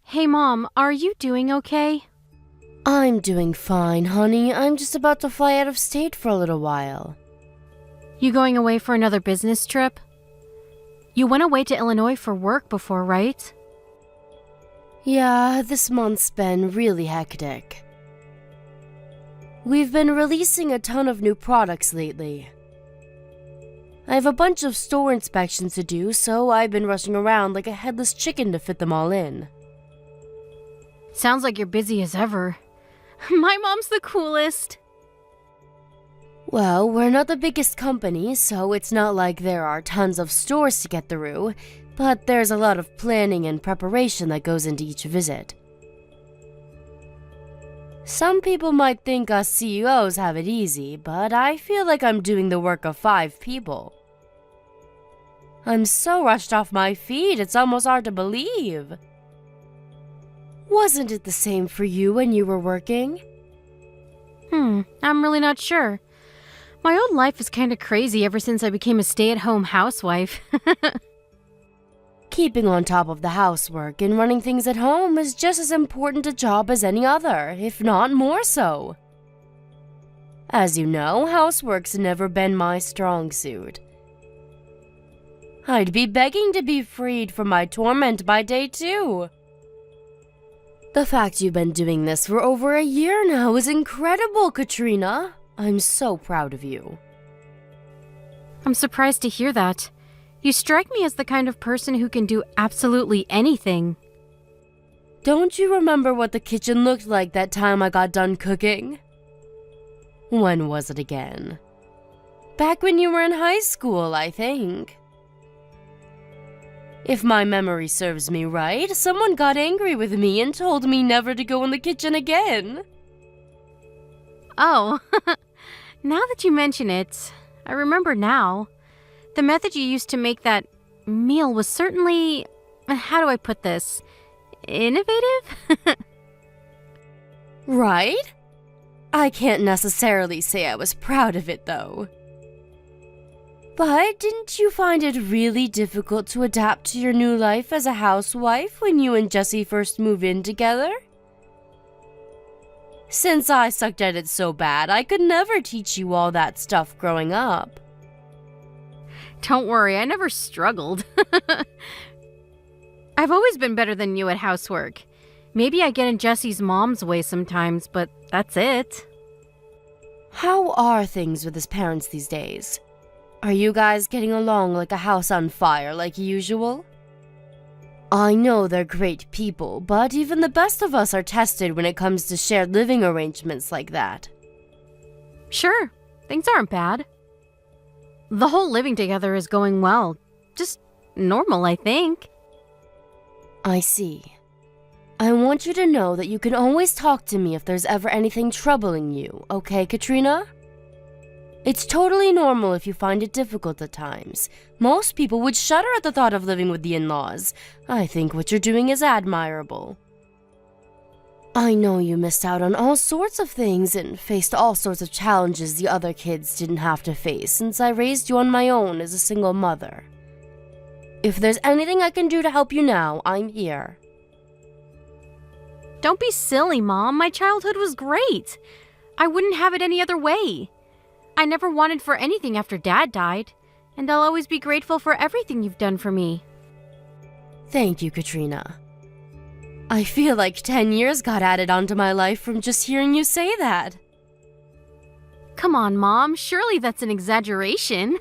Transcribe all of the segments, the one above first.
Hey Mom, are you doing okay? I'm doing fine, honey. I'm just about to fly out of state for a little while. You going away for another business trip? You went away to Illinois for work before, right? Yeah, this month's been really hectic. We've been releasing a ton of new products lately. I have a bunch of store inspections to do, so I've been rushing around like a headless chicken to fit them all in. Sounds like you're busy as ever. My mom's the coolest. Well, we're not the biggest company, so it's not like there are tons of stores to get through, but there's a lot of planning and preparation that goes into each visit. Some people might think us CEOs have it easy, but I feel like I'm doing the work of 5 people. I'm so rushed off my feet, it's almost hard to believe. Wasn't it the same for you when you were working? I'm really not sure. My old life is kind of crazy ever since I became a stay-at-home housewife. Keeping on top of the housework and running things at home is just as important a job as any other, if not more so. As you know, housework's never been my strong suit. I'd be begging to be freed from my torment by day 2. The fact you've been doing this for over a year now is incredible, Katrina. I'm so proud of you. I'm surprised to hear that. You strike me as the kind of person who can do absolutely anything. Don't you remember what the kitchen looked like that time I got done cooking? When was it again? Back when you were in high school, I think. If my memory serves me right, someone got angry with me and told me never to go in the kitchen again. Oh, now that you mention it, I remember now. The method you used to make that meal was certainly, how do I put this, innovative? Right? I can't necessarily say I was proud of it, though. But didn't you find it really difficult to adapt to your new life as a housewife when you and Jessie first moved in together? Since I sucked at it so bad, I could never teach you all that stuff growing up. Don't worry, I never struggled. I've always been better than you at housework. Maybe I get in Jessie's mom's way sometimes, but that's it. How are things with his parents these days? Are you guys getting along like a house on fire like usual? I know they're great people, but even the best of us are tested when it comes to shared living arrangements like that. Sure, things aren't bad. The whole living together is going well. Just normal, I think. I see. I want you to know that you can always talk to me if there's ever anything troubling you, okay, Katrina? It's totally normal if you find it difficult at times. Most people would shudder at the thought of living with the in-laws. I think what you're doing is admirable. I know you missed out on all sorts of things and faced all sorts of challenges the other kids didn't have to face since I raised you on my own as a single mother. If there's anything I can do to help you now, I'm here. Don't be silly, Mom. My childhood was great. I wouldn't have it any other way. I never wanted for anything after Dad died, and I'll always be grateful for everything you've done for me. Thank you, Katrina. I feel like 10 years got added onto my life from just hearing you say that. Come on, Mom. Surely that's an exaggeration.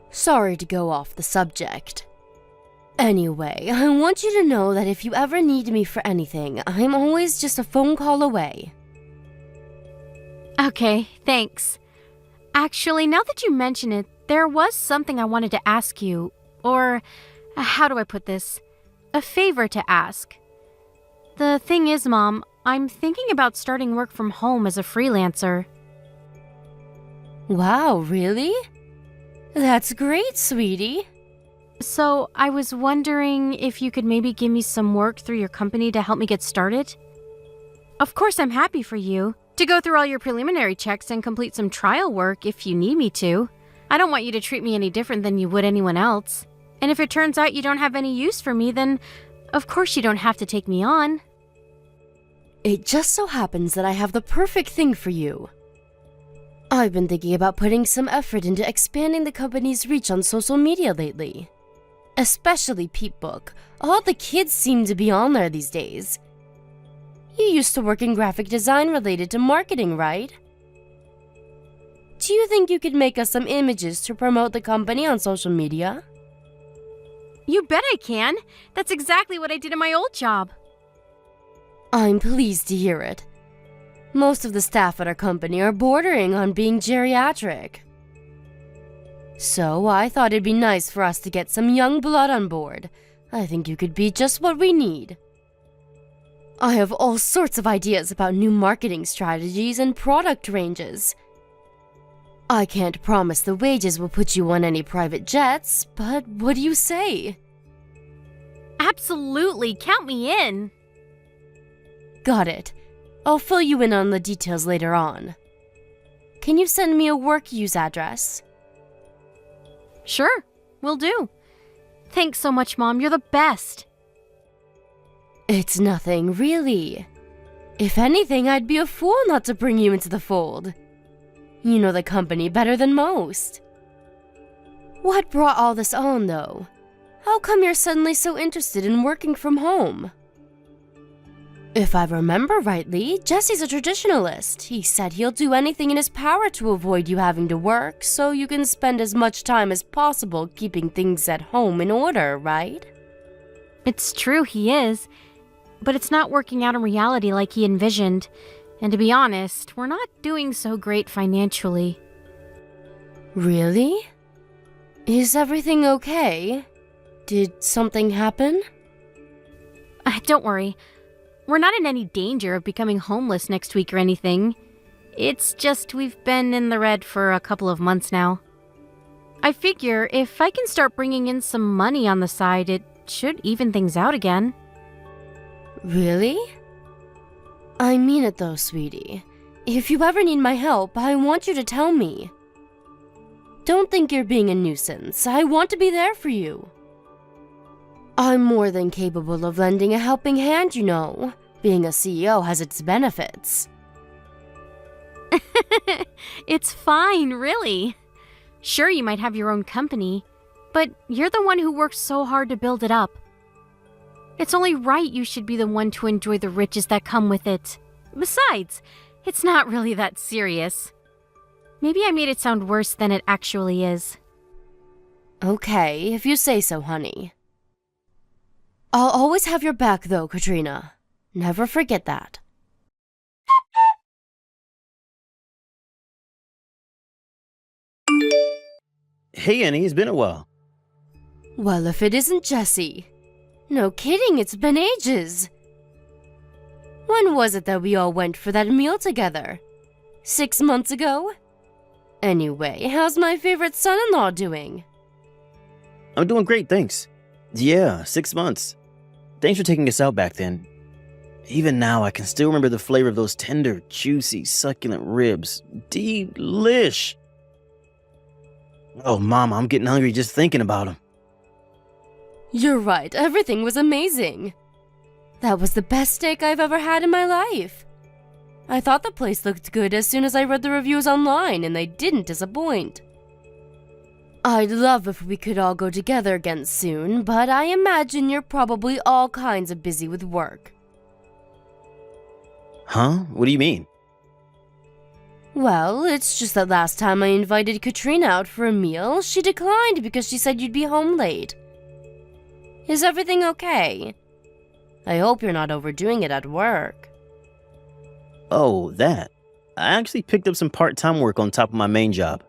Sorry to go off the subject. Anyway, I want you to know that if you ever need me for anything, I'm always just a phone call away. Okay, thanks. Actually, now that you mention it, there was something I wanted to ask you. Or, how do I put this? A favor to ask. The thing is, Mom, I'm thinking about starting work from home as a freelancer. Wow, really? That's great, sweetie. So, I was wondering if you could maybe give me some work through your company to help me get started? Of course, I'm happy for you to go through all your preliminary checks and complete some trial work if you need me to. I don't want you to treat me any different than you would anyone else. And if it turns out you don't have any use for me, then Of course you don't have to take me on. It just so happens that I have the perfect thing for you. I've been thinking about putting some effort into expanding the company's reach on social media lately. Especially Peepbook. All the kids seem to be on there these days. You used to work in graphic design related to marketing, right? Do you think you could make us some images to promote the company on social media? You bet I can. That's exactly what I did in my old job. I'm pleased to hear it. Most of the staff at our company are bordering on being geriatric. So I thought it'd be nice for us to get some young blood on board. I think you could be just what we need. I have all sorts of ideas about new marketing strategies and product ranges. I can't promise the wages will put you on any private jets, but what do you say? Absolutely, count me in. Got it. I'll fill you in on the details later on. Can you send me a work use address? Sure, will do. Thanks so much, Mom. You're the best. It's nothing, really. If anything, I'd be a fool not to bring you into the fold. You know the company better than most. What brought all this on, though? How come you're suddenly so interested in working from home? If I remember rightly, Jesse's a traditionalist. He said he'll do anything in his power to avoid you having to work, so you can spend as much time as possible keeping things at home in order, right? It's true, he is. But it's not working out in reality like he envisioned. And to be honest, we're not doing so great financially. Really? Is everything okay? Did something happen? Don't worry. We're not in any danger of becoming homeless next week or anything. It's just we've been in the red for a couple of months now. I figure if I can start bringing in some money on the side, it should even things out again. Really? I mean it though, sweetie. If you ever need my help, I want you to tell me. Don't think you're being a nuisance. I want to be there for you. I'm more than capable of lending a helping hand, you know. Being a CEO has its benefits. It's fine, really. Sure, you might have your own company, but you're the one who worked so hard to build it up. It's only right you should be the one to enjoy the riches that come with it. Besides, it's not really that serious. Maybe I made it sound worse than it actually is. Okay, if you say so, honey. I'll always have your back, though, Katrina. Never forget that. Hey, Annie, it's been a while. Well, if it isn't Jesse. No kidding, it's been ages. When was it that we all went for that meal together? 6 months ago? Anyway, how's my favorite son-in-law doing? I'm doing great, thanks. Yeah, 6 months. Thanks for taking us out back then. Even now, I can still remember the flavor of those tender, juicy, succulent ribs. Delish! Oh, Mama, I'm getting hungry just thinking about them. You're right, everything was amazing. That was the best steak I've ever had in my life. I thought the place looked good as soon as I read the reviews online, and they didn't disappoint. I'd love if we could all go together again soon, but I imagine you're probably all kinds of busy with work. Huh? What do you mean? Well, it's just that last time I invited Katrina out for a meal, she declined because she said you'd be home late. Is everything okay? I hope you're not overdoing it at work. Oh, that. I actually picked up some part-time work on top of my main job.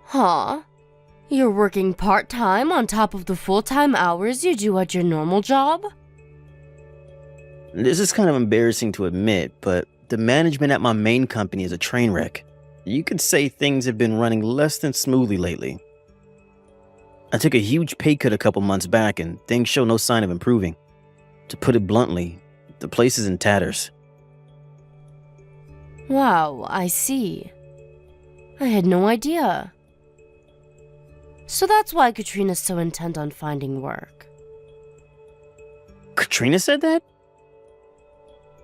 Huh? You're working part-time on top of the full-time hours you do at your normal job? This is kind of embarrassing to admit, but the management at my main company is a train wreck. You could say things have been running less than smoothly lately. I took a huge pay cut a couple months back and things show no sign of improving. To put it bluntly, the place is in tatters. Wow, I see. I had no idea. So that's why Katrina's so intent on finding work. Katrina said that?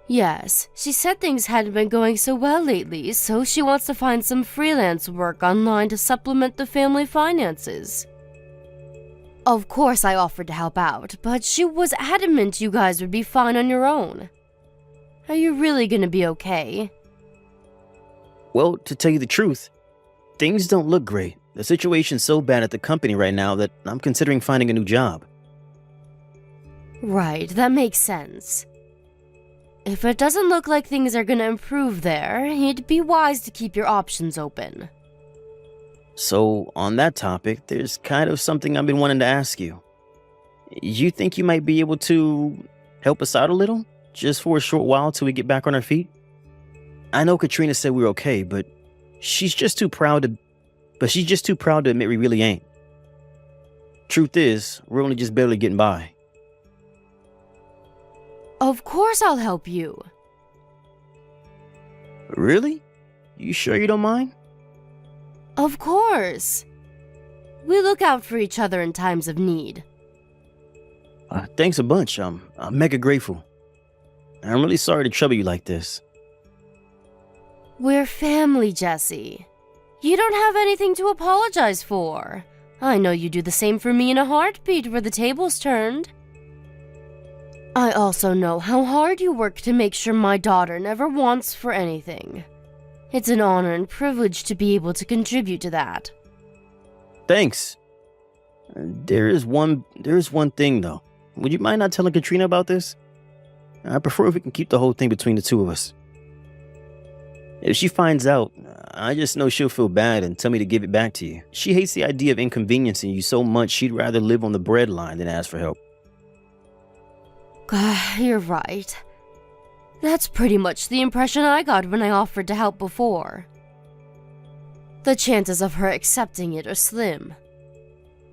Yes, she said things hadn't been going so well lately, so she wants to find some freelance work online to supplement the family finances. Of course I offered to help out, but she was adamant you guys would be fine on your own. Are you really gonna be okay? Well, to tell you the truth, things don't look great. The situation's so bad at the company right now that I'm considering finding a new job. Right, that makes sense. If it doesn't look like things are gonna improve there, it'd be wise to keep your options open. So, on that topic, there's kind of something I've been wanting to ask you. You think you might be able to help us out a little? Just for a short while till we get back on our feet? I know Katrina said we were okay, but she's just too proud to admit we really ain't. Truth is, we're only just barely getting by. Of course I'll help you. Really? You sure you don't mind? Of course. We look out for each other in times of need. Thanks a bunch. I'm mega grateful. I'm really sorry to trouble you like this. We're family, Jesse. You don't have anything to apologize for. I know you do the same for me in a heartbeat where the tables turned. I also know how hard you work to make sure my daughter never wants for anything. It's an honor and privilege to be able to contribute to that. Thanks. There is one thing though. Would you mind not telling Katrina about this? I prefer if we can keep the whole thing between the two of us. If she finds out, I just know she'll feel bad and tell me to give it back to you. She hates the idea of inconveniencing you so much she'd rather live on the breadline than ask for help. You're right. That's pretty much the impression I got when I offered to help before. The chances of her accepting it are slim.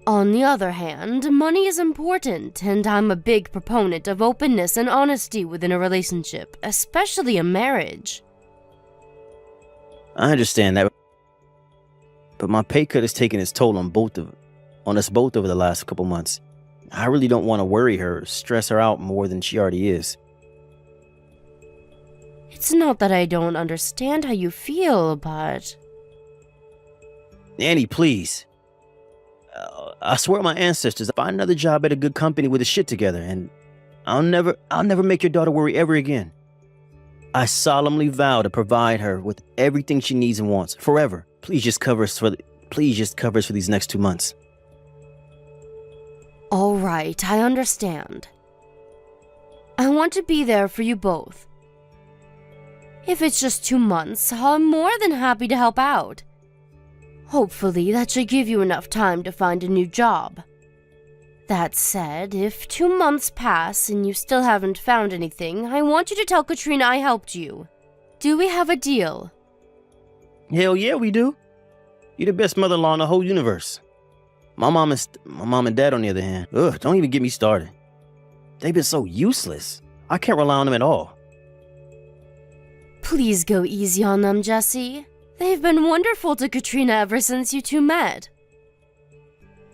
On the other hand, money is important, and I'm a big proponent of openness and honesty within a relationship, especially a marriage. I understand that, but my pay cut has taken its toll on us both over the last couple months. I really don't want to worry her or stress her out more than she already is. It's not that I don't understand how you feel, but... Annie, please. I swear on my ancestors, I'll find another job at a good company with his shit together, and I'll never make your daughter worry ever again. I solemnly vow to provide her with everything she needs and wants forever. Please just cover us for these next 2 months. All right, I understand. I want to be there for you both. If it's just 2 months, I'm more than happy to help out. Hopefully, that should give you enough time to find a new job. That said, if 2 months pass and you still haven't found anything, I want you to tell Katrina I helped you. Do we have a deal? Hell yeah, we do. You're the best mother-in-law in the whole universe. My mom and dad, on the other hand, don't even get me started. They've been so useless. I can't rely on them at all. Please go easy on them, Jesse. They've been wonderful to Katrina ever since you two met.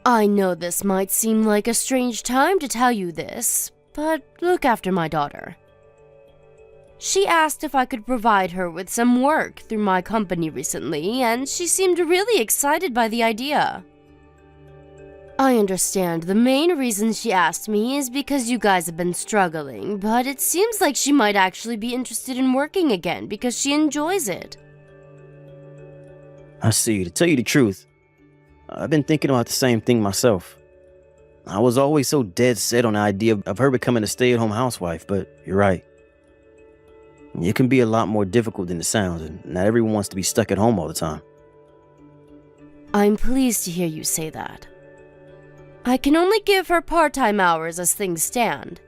I know this might seem like a strange time to tell you this, but look after my daughter. She asked if I could provide her with some work through my company recently, and she seemed really excited by the idea. I understand the main reason she asked me is because you guys have been struggling, but it seems like she might actually be interested in working again because she enjoys it. I see. To tell you the truth, I've been thinking about the same thing myself. I was always so dead set on the idea of her becoming a stay-at-home housewife, but you're right. It can be a lot more difficult than it sounds, and not everyone wants to be stuck at home all the time. I'm pleased to hear you say that. I can only give her part-time hours as things stand.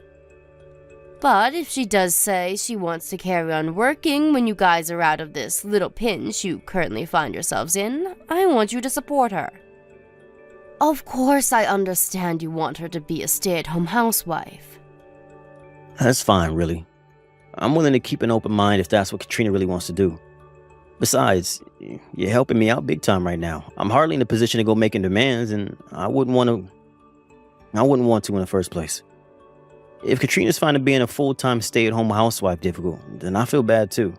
But if she does say she wants to carry on working when you guys are out of this little pinch you currently find yourselves in, I want you to support her. Of course, I understand you want her to be a stay-at-home housewife. That's fine, really. I'm willing to keep an open mind if that's what Katrina really wants to do. Besides, you're helping me out big time right now. I'm hardly in a position to go making demands, and I wouldn't want to in the first place. If Katrina's finding being a full-time stay-at-home housewife difficult, then I feel bad too.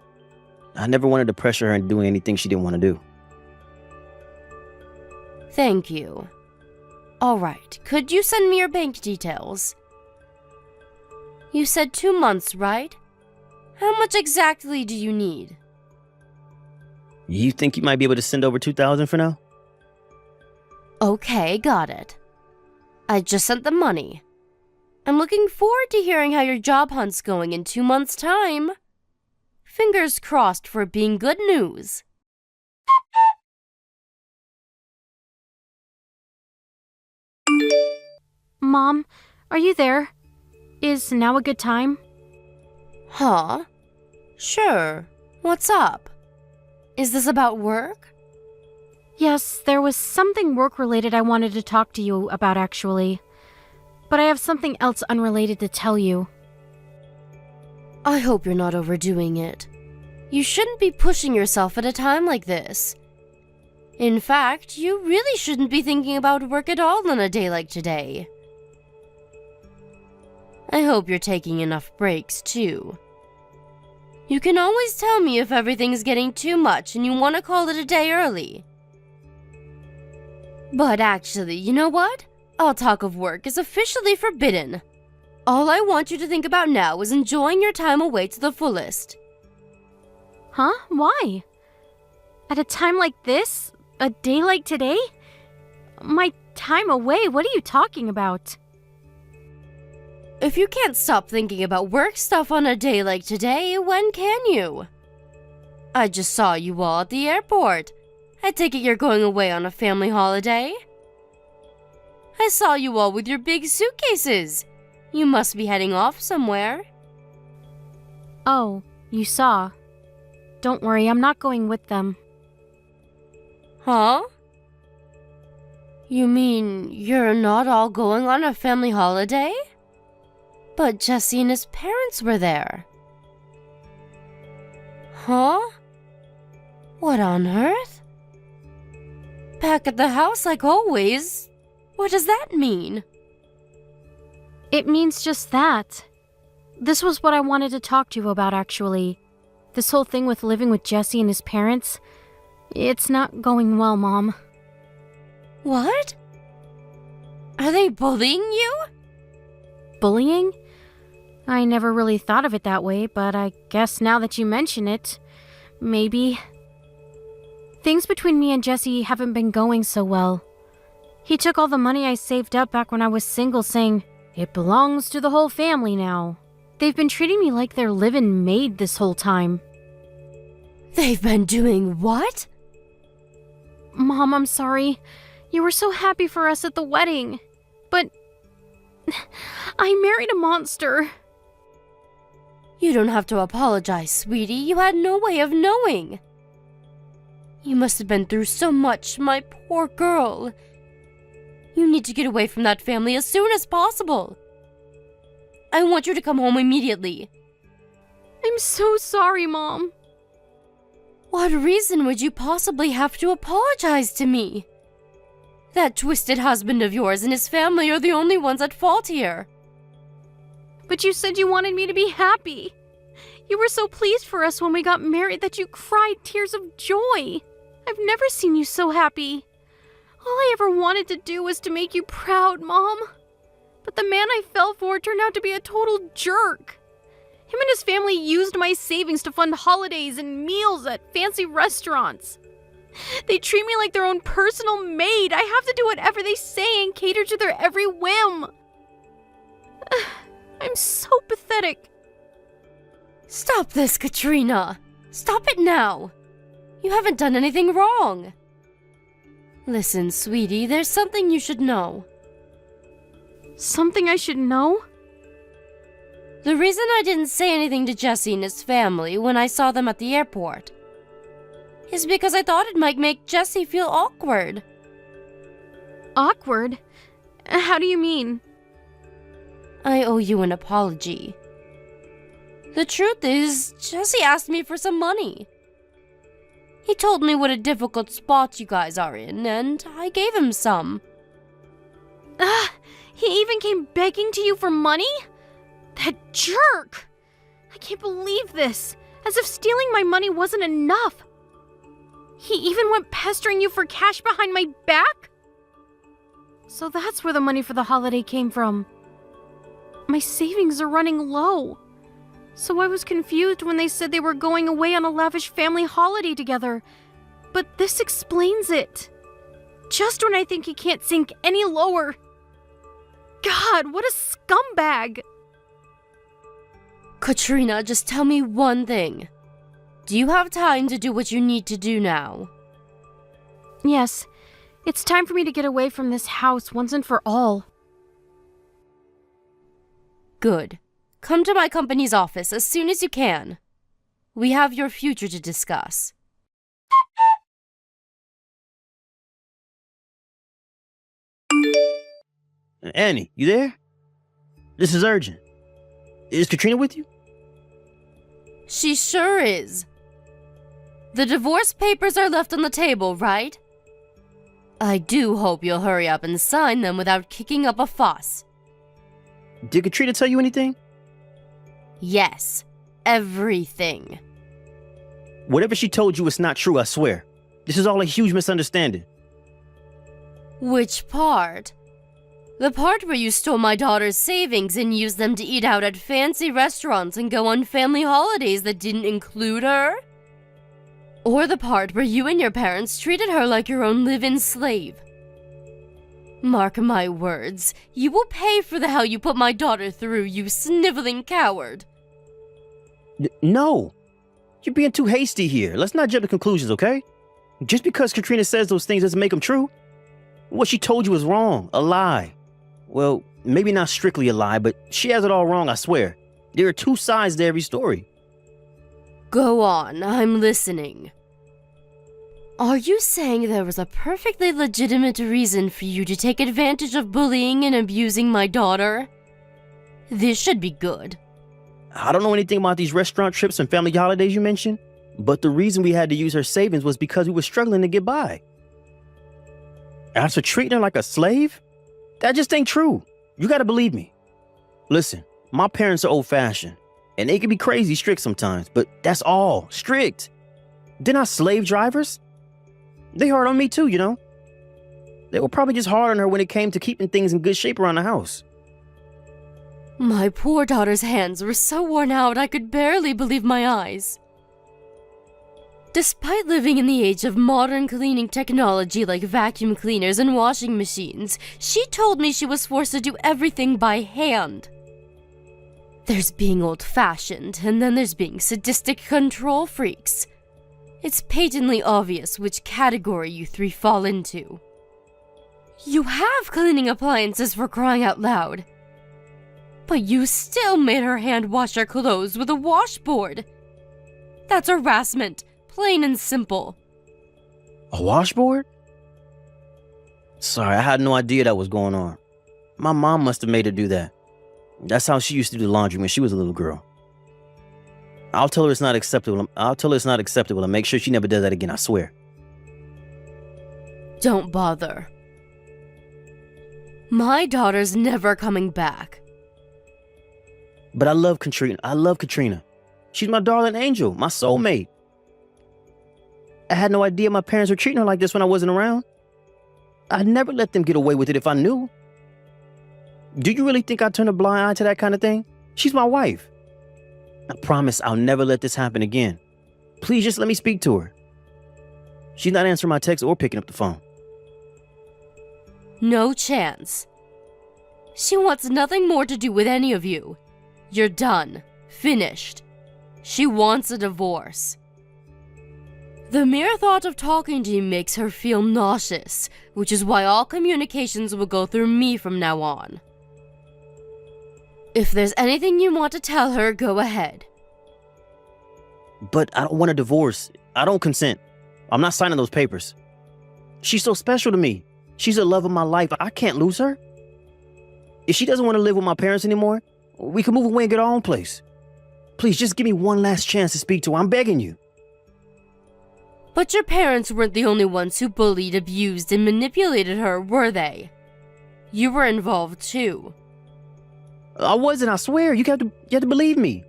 I never wanted to pressure her into doing anything she didn't want to do. Thank you. Alright, could you send me your bank details? You said 2 months, right? How much exactly do you need? You think you might be able to send over $2,000 for now? Okay, got it. I just sent the money. I'm looking forward to hearing how your job hunt's going in 2 months' time. Fingers crossed for it being good news. Mom, are you there? Is now a good time? Huh? Sure. What's up? Is this about work? Yes, there was something work-related I wanted to talk to you about, actually. But I have something else unrelated to tell you. I hope you're not overdoing it. You shouldn't be pushing yourself at a time like this. In fact, you really shouldn't be thinking about work at all on a day like today. I hope you're taking enough breaks, too. You can always tell me if everything's getting too much and you want to call it a day early. But actually, you know what? All talk of work is officially forbidden. All I want you to think about now is enjoying your time away to the fullest. Huh? Why? At a time like this? A day like today? My time away? What are you talking about? If you can't stop thinking about work stuff on a day like today, when can you? I just saw you all at the airport. I take it you're going away on a family holiday? I saw you all with your big suitcases. You must be heading off somewhere. Oh, you saw. Don't worry, I'm not going with them. Huh? You mean you're not all going on a family holiday? But Jesse and his parents were there. Huh? What on earth? Back at the house like always. What does that mean? It means just that. This was what I wanted to talk to you about, actually. This whole thing with living with Jesse and his parents. It's not going well, Mom. What? Are they bullying you? Bullying? I never really thought of it that way, but I guess now that you mention it, maybe. Things between me and Jesse haven't been going so well. He took all the money I saved up back when I was single, saying, "It belongs to the whole family now." They've been treating me like their live-in maid this whole time. They've been doing what? Mom, I'm sorry. You were so happy for us at the wedding. But I married a monster. You don't have to apologize, sweetie. You had no way of knowing. You must have been through so much, my poor girl. You need to get away from that family as soon as possible. I want you to come home immediately. I'm so sorry, Mom. What reason would you possibly have to apologize to me? That twisted husband of yours and his family are the only ones at fault here. But you said you wanted me to be happy. You were so pleased for us when we got married that you cried tears of joy. I've never seen you so happy. All I ever wanted to do was to make you proud, Mom. But the man I fell for turned out to be a total jerk. Him and his family used my savings to fund holidays and meals at fancy restaurants. They treat me like their own personal maid. I have to do whatever they say and cater to their every whim. I'm so pathetic. Stop this, Katrina. Stop it now. You haven't done anything wrong. Listen, sweetie, there's something you should know. Something I should know? The reason I didn't say anything to Jesse and his family when I saw them at the airport is because I thought it might make Jesse feel awkward. Awkward? How do you mean? I owe you an apology. The truth is, Jesse asked me for some money. He told me what a difficult spot you guys are in, and I gave him some. He even came begging to you for money? That jerk! I can't believe this. As if stealing my money wasn't enough. He even went pestering you for cash behind my back? So that's where the money for the holiday came from. My savings are running low. So I was confused when they said they were going away on a lavish family holiday together. But this explains it. Just when I think he can't sink any lower. God, what a scumbag! Katrina, just tell me one thing. Do you have time to do what you need to do now? Yes, it's time for me to get away from this house once and for all. Good. Come to my company's office as soon as you can. We have your future to discuss. Annie, you there? This is urgent. Is Katrina with you? She sure is. The divorce papers are left on the table, right? I do hope you'll hurry up and sign them without kicking up a fuss. Did Katrina tell you anything? Yes, everything. Whatever she told you is not true, I swear. This is all a huge misunderstanding. Which part? The part where you stole my daughter's savings and used them to eat out at fancy restaurants and go on family holidays that didn't include her? Or the part where you and your parents treated her like your own live-in slave? Mark my words, you will pay for the hell you put my daughter through, you sniveling coward. No. You're being too hasty here. Let's not jump to conclusions, okay? Just because Katrina says those things doesn't make them true. What she told you is wrong, a lie. Well, maybe not strictly a lie, but she has it all wrong, I swear. There are two sides to every story. Go on, I'm listening. Are you saying there was a perfectly legitimate reason for you to take advantage of bullying and abusing my daughter? This should be good. I don't know anything about these restaurant trips and family holidays you mentioned, but the reason we had to use her savings was because we were struggling to get by. As for treating her like a slave, that just ain't true. You gotta believe me. Listen, my parents are old-fashioned, and they can be crazy strict sometimes, but that's all, strict. They're not slave drivers. They hard on me too, you know. They were probably just hard on her when it came to keeping things in good shape around the house. My poor daughter's hands were so worn out I could barely believe my eyes. Despite living in the age of modern cleaning technology like vacuum cleaners and washing machines, she told me she was forced to do everything by hand. There's being old-fashioned, and then there's being sadistic control freaks. It's patently obvious which category you three fall into. You have cleaning appliances for crying out loud. But you still made her hand wash her clothes with a washboard. That's harassment, plain and simple. A washboard? Sorry, I had no idea that was going on. My mom must have made her do that. That's how she used to do laundry when she was a little girl. I'll tell her it's not acceptable. And make sure she never does that again, I swear. Don't bother. My daughter's never coming back. But I love Katrina. She's my darling angel, my soulmate. I had no idea my parents were treating her like this when I wasn't around. I'd never let them get away with it if I knew. Do you really think I'd turn a blind eye to that kind of thing? She's my wife. I promise I'll never let this happen again. Please just let me speak to her. She's not answering my text or picking up the phone. No chance. She wants nothing more to do with any of you. You're done. Finished. She wants a divorce. The mere thought of talking to you makes her feel nauseous, which is why all communications will go through me from now on. If there's anything you want to tell her, go ahead. But I don't want a divorce. I don't consent. I'm not signing those papers. She's so special to me. She's the love of my life. I can't lose her. If she doesn't want to live with my parents anymore, we can move away and get our own place. Please, just give me one last chance to speak to her. I'm begging you. But your parents weren't the only ones who bullied, abused, and manipulated her, were they? You were involved too. I wasn't, I swear. You have to believe me.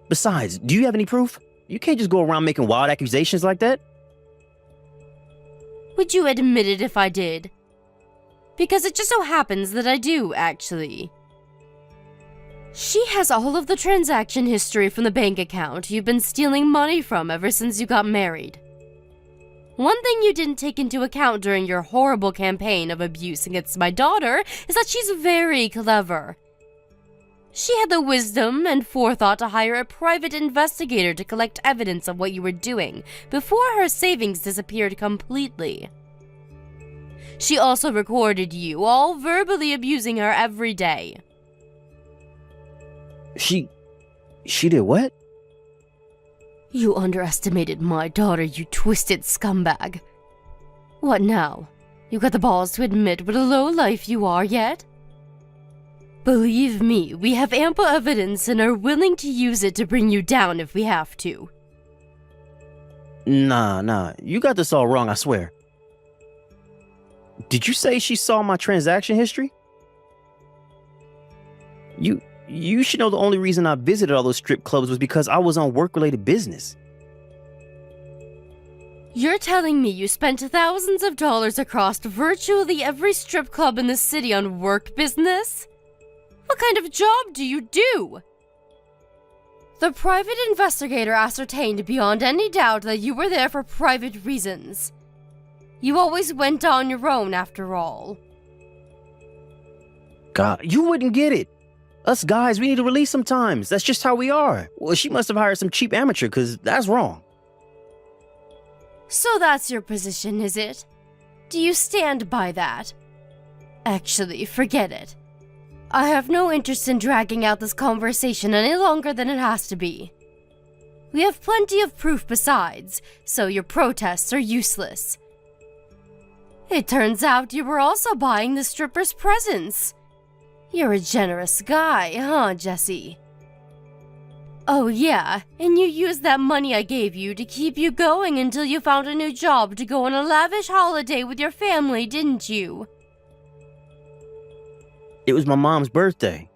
Besides, do you have any proof? You can't just go around making wild accusations like that. Would you admit it if I did? Because it just so happens that I do, actually. She has all of the transaction history from the bank account you've been stealing money from ever since you got married. One thing you didn't take into account during your horrible campaign of abuse against my daughter is that she's very clever. She had the wisdom and forethought to hire a private investigator to collect evidence of what you were doing before her savings disappeared completely. She also recorded you all verbally abusing her every day. She did what? You underestimated my daughter, you twisted scumbag. What now? You got the balls to admit what a lowlife you are yet? Believe me, we have ample evidence and are willing to use it to bring you down if we have to. Nah, you got this all wrong, I swear. Did you say she saw my transaction history? You should know the only reason I visited all those strip clubs was because I was on work-related business. You're telling me you spent thousands of dollars across virtually every strip club in the city on work business? What kind of job do you do? The private investigator ascertained beyond any doubt that you were there for private reasons. You always went on your own after all. God, you wouldn't get it. Us guys, we need to release sometimes. That's just how we are. Well, she must have hired some cheap amateur, because that's wrong. So that's your position, is it? Do you stand by that? Actually, forget it. I have no interest in dragging out this conversation any longer than it has to be. We have plenty of proof besides, so your protests are useless. It turns out you were also buying the stripper's presents. You're a generous guy, huh, Jesse? Oh yeah, and you used that money I gave you to keep you going until you found a new job to go on a lavish holiday with your family, didn't you? It was my mom's birthday.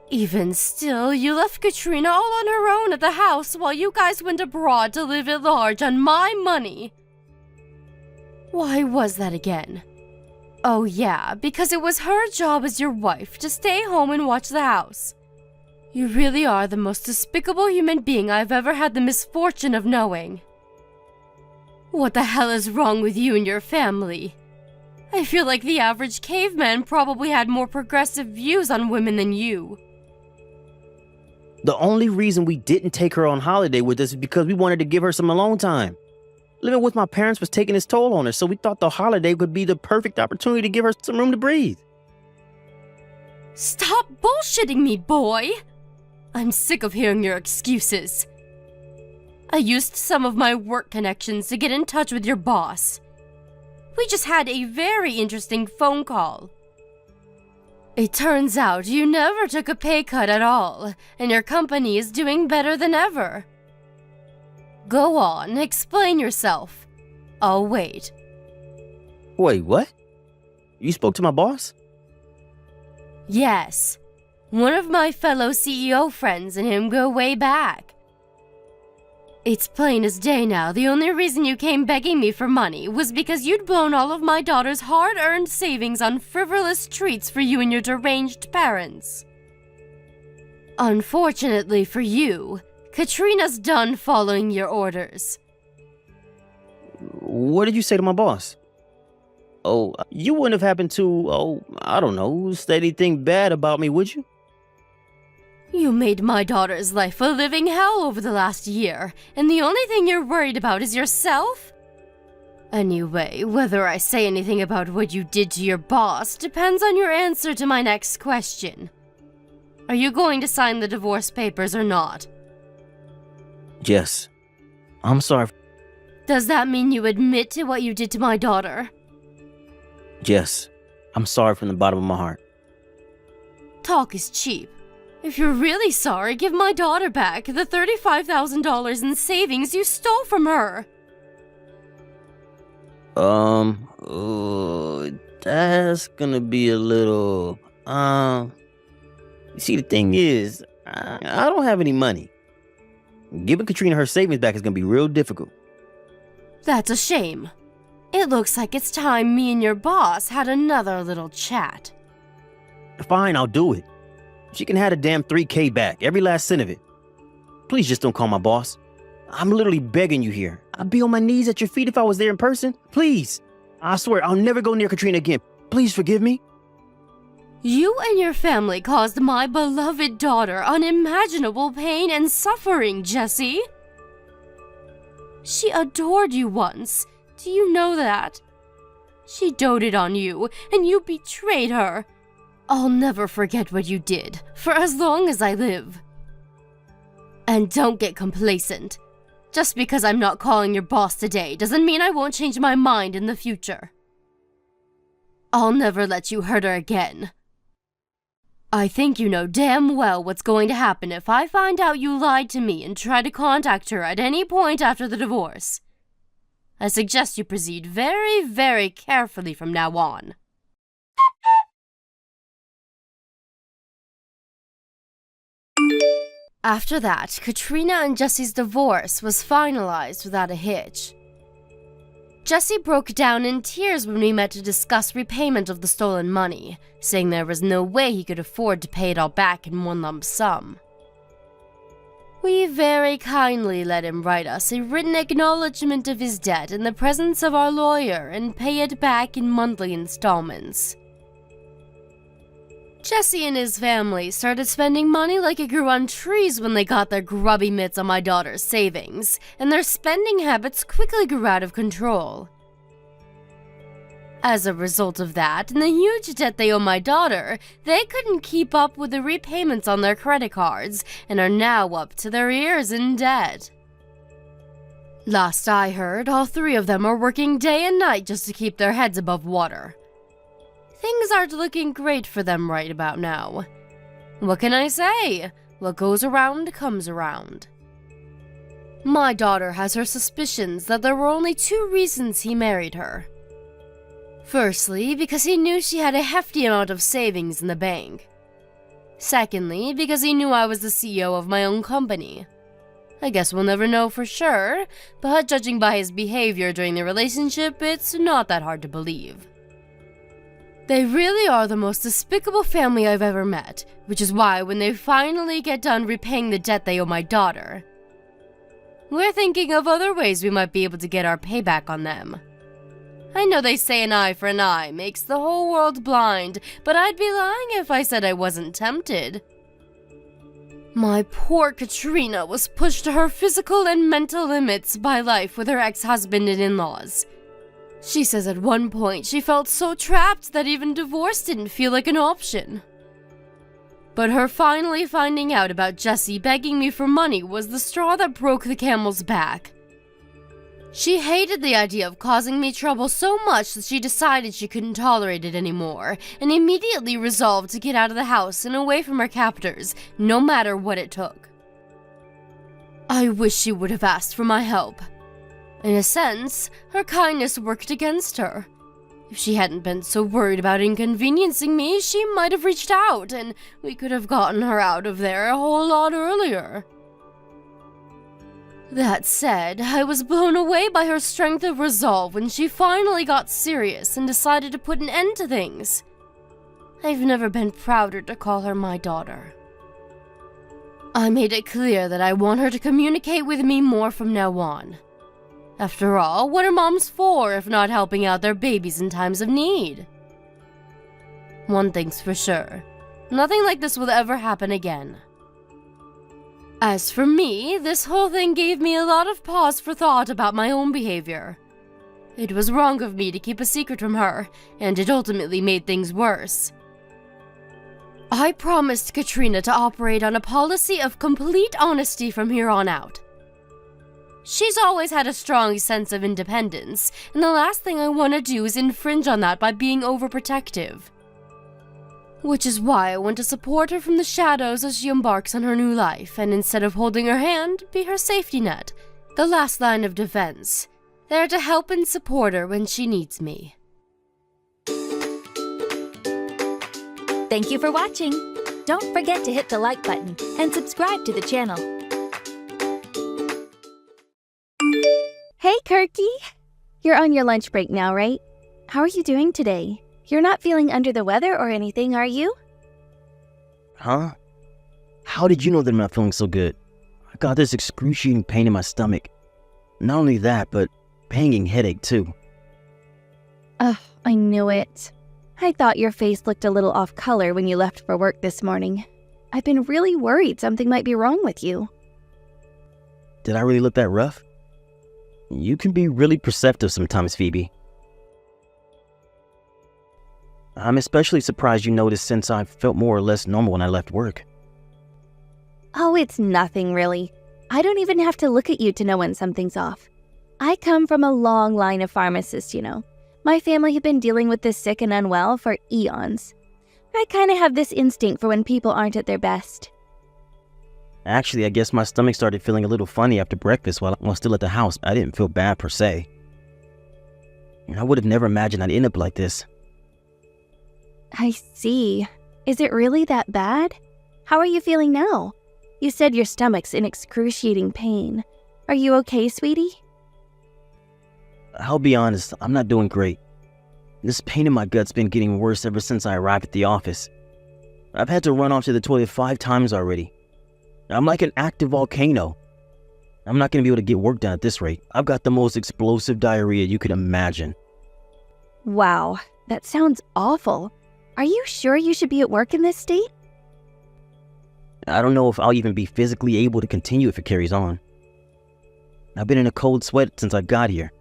Even still, you left Katrina all on her own at the house while you guys went abroad to live at large on my money. Why was that again? Oh yeah, because it was her job as your wife to stay home and watch the house. You really are the most despicable human being I've ever had the misfortune of knowing. What the hell is wrong with you and your family? I feel like the average caveman probably had more progressive views on women than you. The only reason we didn't take her on holiday with us is because we wanted to give her some alone time. Living with my parents was taking its toll on her, so we thought the holiday would be the perfect opportunity to give her some room to breathe. Stop bullshitting me, boy! I'm sick of hearing your excuses. I used some of my work connections to get in touch with your boss. We just had a very interesting phone call. It turns out you never took a pay cut at all, and your company is doing better than ever. Go on, explain yourself. I'll wait. Wait, what? You spoke to my boss? Yes. One of my fellow CEO friends and him go way back. It's plain as day now, the only reason you came begging me for money was because you'd blown all of my daughter's hard-earned savings on frivolous treats for you and your deranged parents. Unfortunately for you, Katrina's done following your orders. What did you say to my boss? Oh, you wouldn't have happened to, I don't know, say anything bad about me, would you? You made my daughter's life a living hell over the last year, and the only thing you're worried about is yourself? Anyway, whether I say anything about what you did to your boss depends on your answer to my next question. Are you going to sign the divorce papers or not? Yes. I'm sorry. Does that mean you admit to what you did to my daughter? Yes. I'm sorry from the bottom of my heart. Talk is cheap. If you're really sorry, give my daughter back the $35,000 in savings you stole from her. That's gonna be a little... You see, the thing is, I don't have any money. Giving Katrina her savings back is gonna be real difficult. That's a shame. It looks like it's time me and your boss had another little chat. Fine, I'll do it. She can have the damn $3K back, every last cent of it. Please just don't call my boss. I'm literally begging you here. I'd be on my knees at your feet if I was there in person. Please. I swear, I'll never go near Katrina again. Please forgive me. You and your family caused my beloved daughter unimaginable pain and suffering, Jesse. She adored you once. Do you know that? She doted on you, and you betrayed her. I'll never forget what you did, for as long as I live. And don't get complacent. Just because I'm not calling your boss today doesn't mean I won't change my mind in the future. I'll never let you hurt her again. I think you know damn well what's going to happen if I find out you lied to me and try to contact her at any point after the divorce. I suggest you proceed very, very carefully from now on. After that, Katrina and Jesse's divorce was finalized without a hitch. Jesse broke down in tears when we met to discuss repayment of the stolen money, saying there was no way he could afford to pay it all back in one lump sum. We very kindly let him write us a written acknowledgement of his debt in the presence of our lawyer and pay it back in monthly installments. Jesse and his family started spending money like it grew on trees when they got their grubby mitts on my daughter's savings, and their spending habits quickly grew out of control. As a result of that, and the huge debt they owe my daughter, they couldn't keep up with the repayments on their credit cards, and are now up to their ears in debt. Last I heard, all three of them are working day and night just to keep their heads above water. Things aren't looking great for them right about now. What can I say? What goes around comes around. My daughter has her suspicions that there were only two reasons he married her. Firstly, because he knew she had a hefty amount of savings in the bank. Secondly, because he knew I was the CEO of my own company. I guess we'll never know for sure, but judging by his behavior during the relationship, it's not that hard to believe. They really are the most despicable family I've ever met, which is why when they finally get done repaying the debt they owe my daughter, we're thinking of other ways we might be able to get our payback on them. I know they say an eye for an eye makes the whole world blind, but I'd be lying if I said I wasn't tempted. My poor Katrina was pushed to her physical and mental limits by life with her ex-husband and in-laws. She says at one point she felt so trapped that even divorce didn't feel like an option. But her finally finding out about Jesse begging me for money was the straw that broke the camel's back. She hated the idea of causing me trouble so much that she decided she couldn't tolerate it anymore, and immediately resolved to get out of the house and away from her captors, no matter what it took. I wish she would have asked for my help. In a sense, her kindness worked against her. If she hadn't been so worried about inconveniencing me, she might have reached out, and we could have gotten her out of there a whole lot earlier. That said, I was blown away by her strength of resolve when she finally got serious and decided to put an end to things. I've never been prouder to call her my daughter. I made it clear that I want her to communicate with me more from now on. After all, what are moms for if not helping out their babies in times of need? One thing's for sure, nothing like this will ever happen again. As for me, this whole thing gave me a lot of pause for thought about my own behavior. It was wrong of me to keep a secret from her, and it ultimately made things worse. I promised Katrina to operate on a policy of complete honesty from here on out. She's always had a strong sense of independence, and the last thing I want to do is infringe on that by being overprotective. Which is why I want to support her from the shadows as she embarks on her new life, and instead of holding her hand, be her safety net, the last line of defense, there to help and support her when she needs me. Thank you for watching. Don't forget to hit the like button and subscribe to the channel. Hey, Kirky! You're on your lunch break now, right? How are you doing today? You're not feeling under the weather or anything, are you? Huh? How did you know that I'm not feeling so good? I got this excruciating pain in my stomach. Not only that, but banging headache too. Ugh, I knew it. I thought your face looked a little off color when you left for work this morning. I've been really worried something might be wrong with you. Did I really look that rough? You can be really perceptive sometimes, Phoebe. I'm especially surprised you noticed since I felt more or less normal when I left work. Oh, it's nothing really. I don't even have to look at you to know when something's off. I come from a long line of pharmacists, you know. My family have been dealing with the sick and unwell for eons. I kind of have this instinct for when people aren't at their best. Actually, I guess my stomach started feeling a little funny after breakfast while I was still at the house. I didn't feel bad per se. I would have never imagined I'd end up like this. I see. Is it really that bad? How are you feeling now? You said your stomach's in excruciating pain. Are you okay, sweetie? I'll be honest, I'm not doing great. This pain in my gut's been getting worse ever since I arrived at the office. I've had to run off to the toilet 5 times already. I'm like an active volcano. I'm not going to be able to get work done at this rate. I've got the most explosive diarrhea you could imagine. Wow, that sounds awful. Are you sure you should be at work in this state? I don't know if I'll even be physically able to continue if it carries on. I've been in a cold sweat since I got here.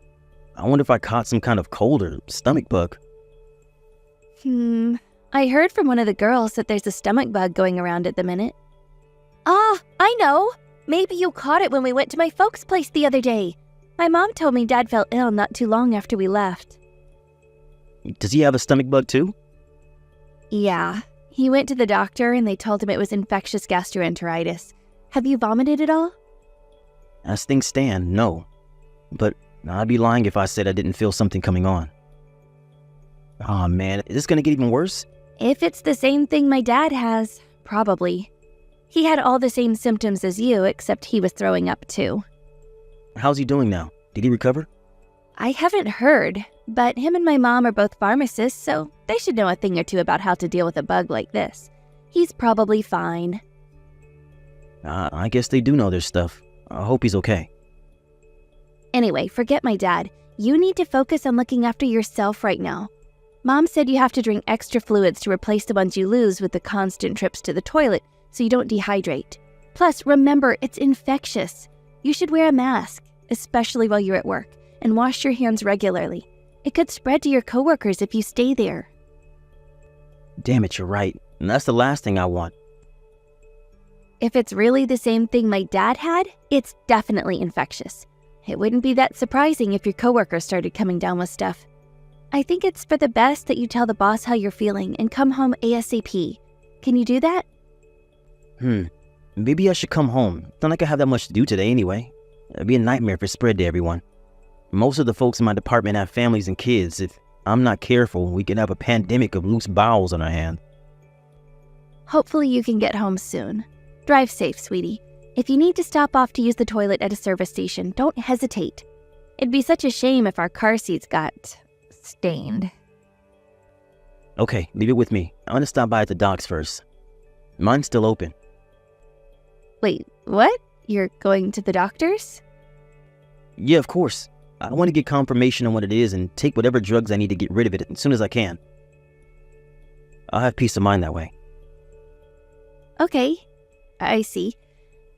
I wonder if I caught some kind of cold or stomach bug. I heard from one of the girls that there's a stomach bug going around at the minute. Ah, I know! Maybe you caught it when we went to my folks' place the other day. My mom told me Dad fell ill not too long after we left. Does he have a stomach bug too? Yeah. He went to the doctor and they told him it was infectious gastroenteritis. Have you vomited at all? As things stand, no. But I'd be lying if I said I didn't feel something coming on. Aw, man, is this gonna get even worse? If it's the same thing my dad has, probably. He had all the same symptoms as you, except he was throwing up too. How's he doing now? Did he recover? I haven't heard, but him and my mom are both pharmacists, so they should know a thing or two about how to deal with a bug like this. He's probably fine. I guess they do know their stuff. I hope he's okay. Anyway, forget my dad. You need to focus on looking after yourself right now. Mom said you have to drink extra fluids to replace the ones you lose with the constant trips to the toilet so you don't dehydrate. Plus, remember, it's infectious. You should wear a mask, especially while you're at work, and wash your hands regularly. It could spread to your coworkers if you stay there. Damn it, you're right. And that's the last thing I want. If it's really the same thing my dad had, it's definitely infectious. It wouldn't be that surprising if your coworkers started coming down with stuff. I think it's for the best that you tell the boss how you're feeling and come home ASAP. Can you do that? Maybe I should come home. It's not like I have that much to do today anyway. It'd be a nightmare if it spread to everyone. Most of the folks in my department have families and kids. If I'm not careful, we could have a pandemic of loose bowels on our hands. Hopefully you can get home soon. Drive safe, sweetie. If you need to stop off to use the toilet at a service station, don't hesitate. It'd be such a shame if our car seats got stained. Okay, leave it with me. I'm gonna stop by at the docks first. Mine's still open. Wait, what? You're going to the doctor's? Yeah, of course. I want to get confirmation on what it is and take whatever drugs I need to get rid of it as soon as I can. I'll have peace of mind that way. Okay, I see.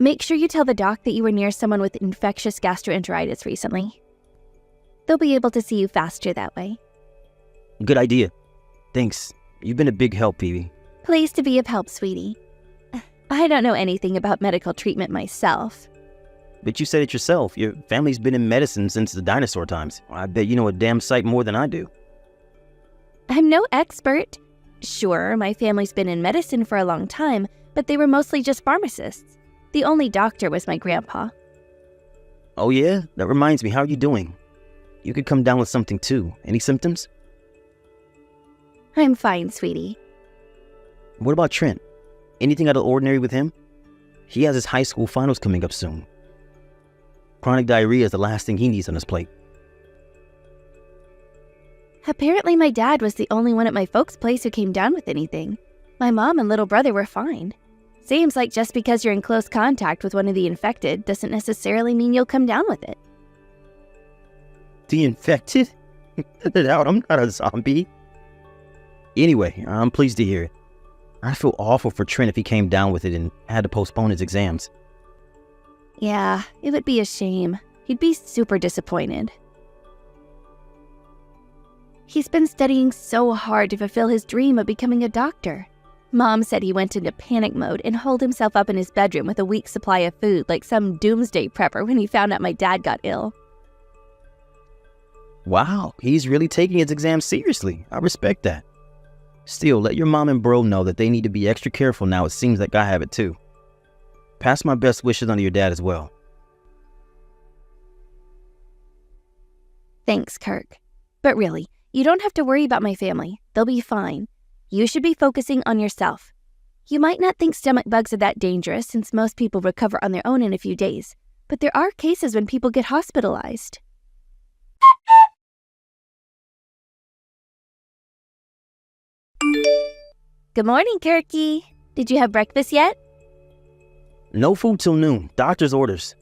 Make sure you tell the doc that you were near someone with infectious gastroenteritis recently. They'll be able to see you faster that way. Good idea. Thanks. You've been a big help, Phoebe. Pleased to be of help, sweetie. I don't know anything about medical treatment myself. But you said it yourself. Your family's been in medicine since the dinosaur times. I bet you know a damn sight more than I do. I'm no expert. Sure, my family's been in medicine for a long time, but they were mostly just pharmacists. The only doctor was my grandpa. Oh yeah? That reminds me, how are you doing? You could come down with something too. Any symptoms? I'm fine, sweetie. What about Trent? Anything out of the ordinary with him? He has his high school finals coming up soon. Chronic diarrhea is the last thing he needs on his plate. Apparently, my dad was the only one at my folks' place who came down with anything. My mom and little brother were fine. Seems like just because you're in close contact with one of the infected doesn't necessarily mean you'll come down with it. The infected? Get it out, I'm not a zombie. Anyway, I'm pleased to hear it. I feel awful for Trent if he came down with it and had to postpone his exams. Yeah, it would be a shame. He'd be super disappointed. He's been studying so hard to fulfill his dream of becoming a doctor. Mom said he went into panic mode and holed himself up in his bedroom with a week's supply of food like some doomsday prepper when he found out my dad got ill. Wow, he's really taking his exams seriously. I respect that. Still, let your mom and bro know that they need to be extra careful now. It seems like I have it too. Pass my best wishes on to your dad as well. Thanks, Kirk. But really, you don't have to worry about my family. They'll be fine. You should be focusing on yourself. You might not think stomach bugs are that dangerous since most people recover on their own in a few days, but there are cases when people get hospitalized. Good morning, Kirky. Did you have breakfast yet? No food till noon. Doctor's orders.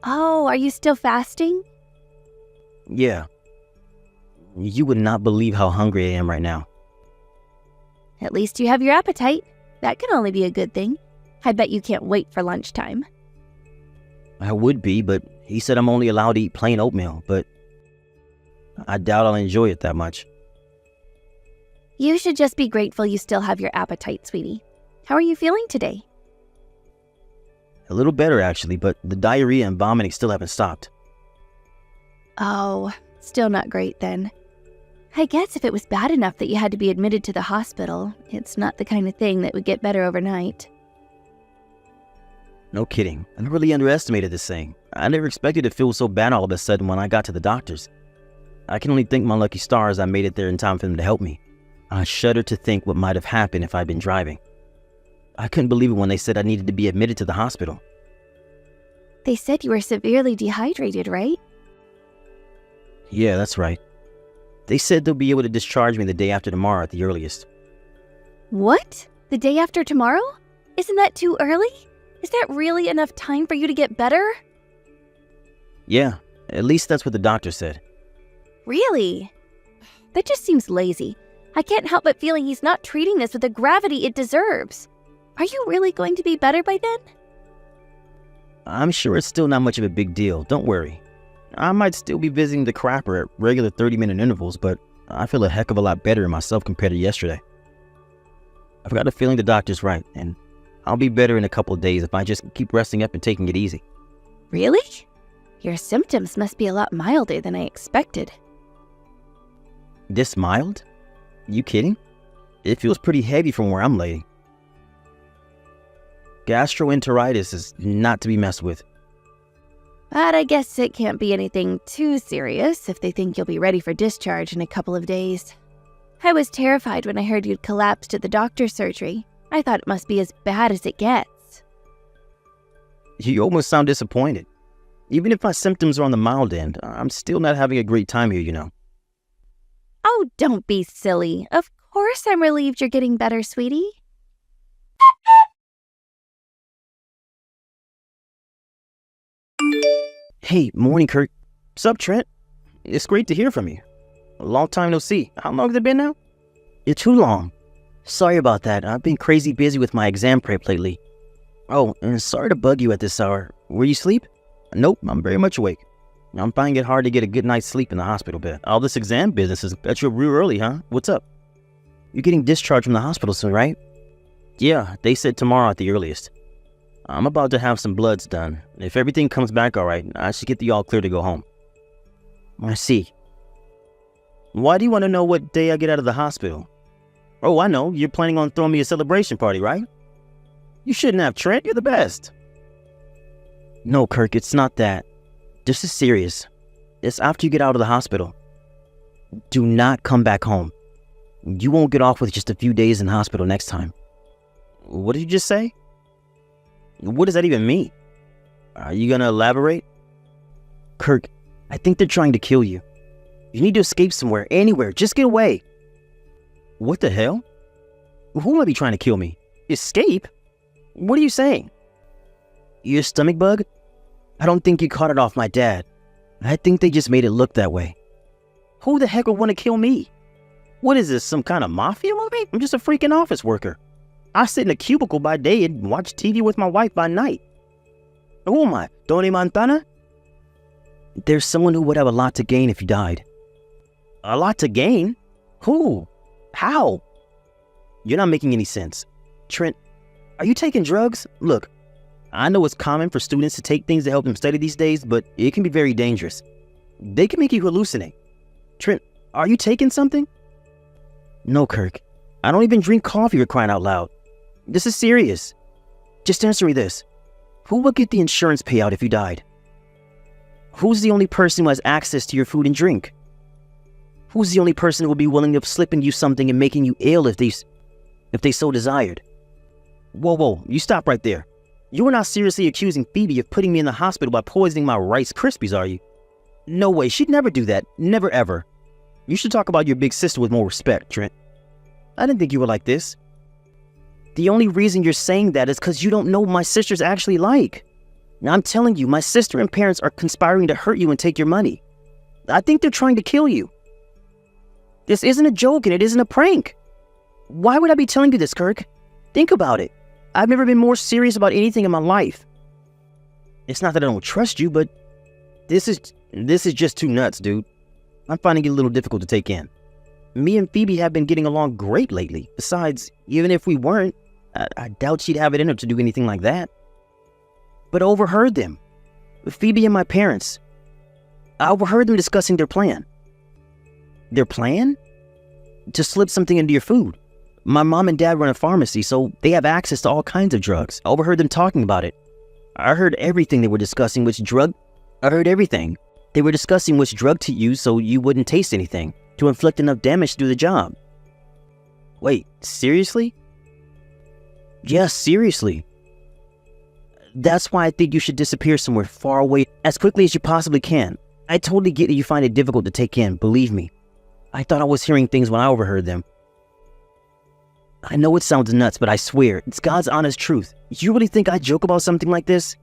Oh, are you still fasting? Yeah. You would not believe how hungry I am right now. At least you have your appetite. That can only be a good thing. I bet you can't wait for lunchtime. I would be, but he said I'm only allowed to eat plain oatmeal, but I doubt I'll enjoy it that much. You should just be grateful you still have your appetite, sweetie. How are you feeling today? A little better, actually, but the diarrhea and vomiting still haven't stopped. Oh, still not great then. I guess if it was bad enough that you had to be admitted to the hospital, it's not the kind of thing that would get better overnight. No kidding. I really underestimated this thing. I never expected to feel so bad all of a sudden when I got to the doctor's. I can only thank my lucky stars I made it there in time for them to help me. I shudder to think what might have happened if I'd been driving. I couldn't believe it when they said I needed to be admitted to the hospital. They said you were severely dehydrated, right? Yeah, that's right. They said they'll be able to discharge me the day after tomorrow at the earliest. What? The day after tomorrow? Isn't that too early? Is that really enough time for you to get better? Yeah, at least that's what the doctor said. Really? That just seems lazy. I can't help but feeling he's not treating this with the gravity it deserves. Are you really going to be better by then? I'm sure it's still not much of a big deal, don't worry. I might still be visiting the crapper at regular 30-minute intervals, but I feel a heck of a lot better in myself compared to yesterday. I've got a feeling the doctor's right, and I'll be better in a couple of days if I just keep resting up and taking it easy. Really? Your symptoms must be a lot milder than I expected. This mild? You kidding? It feels pretty heavy from where I'm laying. Gastroenteritis is not to be messed with. But I guess it can't be anything too serious if they think you'll be ready for discharge in a couple of days. I was terrified when I heard you'd collapsed at the doctor's surgery. I thought it must be as bad as it gets. You almost sound disappointed. Even if my symptoms are on the mild end, I'm still not having a great time here, you know. Oh, don't be silly. Of course I'm relieved you're getting better, sweetie. Hey, morning, Kurt. Sup, Trent? It's great to hear from you. A long time no see. How long has it been now? You're too long. Sorry about that. I've been crazy busy with my exam prep lately. Oh, and sorry to bug you at this hour. Were you asleep? Nope, I'm very much awake. I'm finding it hard to get a good night's sleep in the hospital bed. All this exam business is bet you're real early, huh? What's up? You're getting discharged from the hospital soon, right? Yeah, they said tomorrow at the earliest. I'm about to have some bloods done. If everything comes back all right, I should get the all clear to go home. I see. Why do you want to know what day I get out of the hospital? Oh, I know. You're planning on throwing me a celebration party, right? You shouldn't have, Trent. You're the best. No, Kirk, it's not that. This is serious. It's after you get out of the hospital. Do not come back home. You won't get off with just a few days in hospital next time. What did you just say? What does that even mean? Are you gonna elaborate? Kirk, I think they're trying to kill you. You need to escape somewhere, anywhere, just get away. What the hell? Who might be trying to kill me? Escape? What are you saying? Your stomach bug? I don't think you caught it off my dad. I think they just made it look that way. Who the heck would want to kill me? What is this, some kind of mafia movie? I'm just a freaking office worker. I sit in a cubicle by day and watch TV with my wife by night. Who am I, Tony Montana? There's someone who would have a lot to gain if you died. A lot to gain? Who? How? You're not making any sense. Trent, are you taking drugs? Look, I know it's common for students to take things to help them study these days, but it can be very dangerous. They can make you hallucinate. Trent, are you taking something? No, Kirk. I don't even drink coffee, you're crying out loud. This is serious. Just answer me this. Who would get the insurance payout if you died? Who's the only person who has access to your food and drink? Who's the only person who would be willing to slip in you something and making you ill if they so desired? Whoa, you stop right there. You are not seriously accusing Phoebe of putting me in the hospital by poisoning my Rice Krispies, are you? No way, she'd never do that. Never ever. You should talk about your big sister with more respect, Trent. I didn't think you were like this. The only reason you're saying that is because you don't know what my sister's actually like. Now I'm telling you, my sister and parents are conspiring to hurt you and take your money. I think they're trying to kill you. This isn't a joke and it isn't a prank. Why would I be telling you this, Kirk? Think about it. I've never been more serious about anything in my life. It's not that I don't trust you, but this is just too nuts, dude. I'm finding it a little difficult to take in. Me and Phoebe have been getting along great lately. Besides, even if we weren't, I doubt she'd have it in her to do anything like that. But I overheard them. Phoebe and my parents. I overheard them discussing their plan. Their plan? To slip something into your food. My mom and dad run a pharmacy, so they have access to all kinds of drugs. I overheard them talking about it. I heard everything they were discussing, I heard everything. They were discussing which drug to use so you wouldn't taste anything, to inflict enough damage to do the job. Wait, seriously? Yes, seriously. That's why I think you should disappear somewhere far away as quickly as you possibly can. I totally get that you find it difficult to take in, believe me. I thought I was hearing things when I overheard them. I know it sounds nuts, but I swear, it's God's honest truth. You really think I joke about something like this?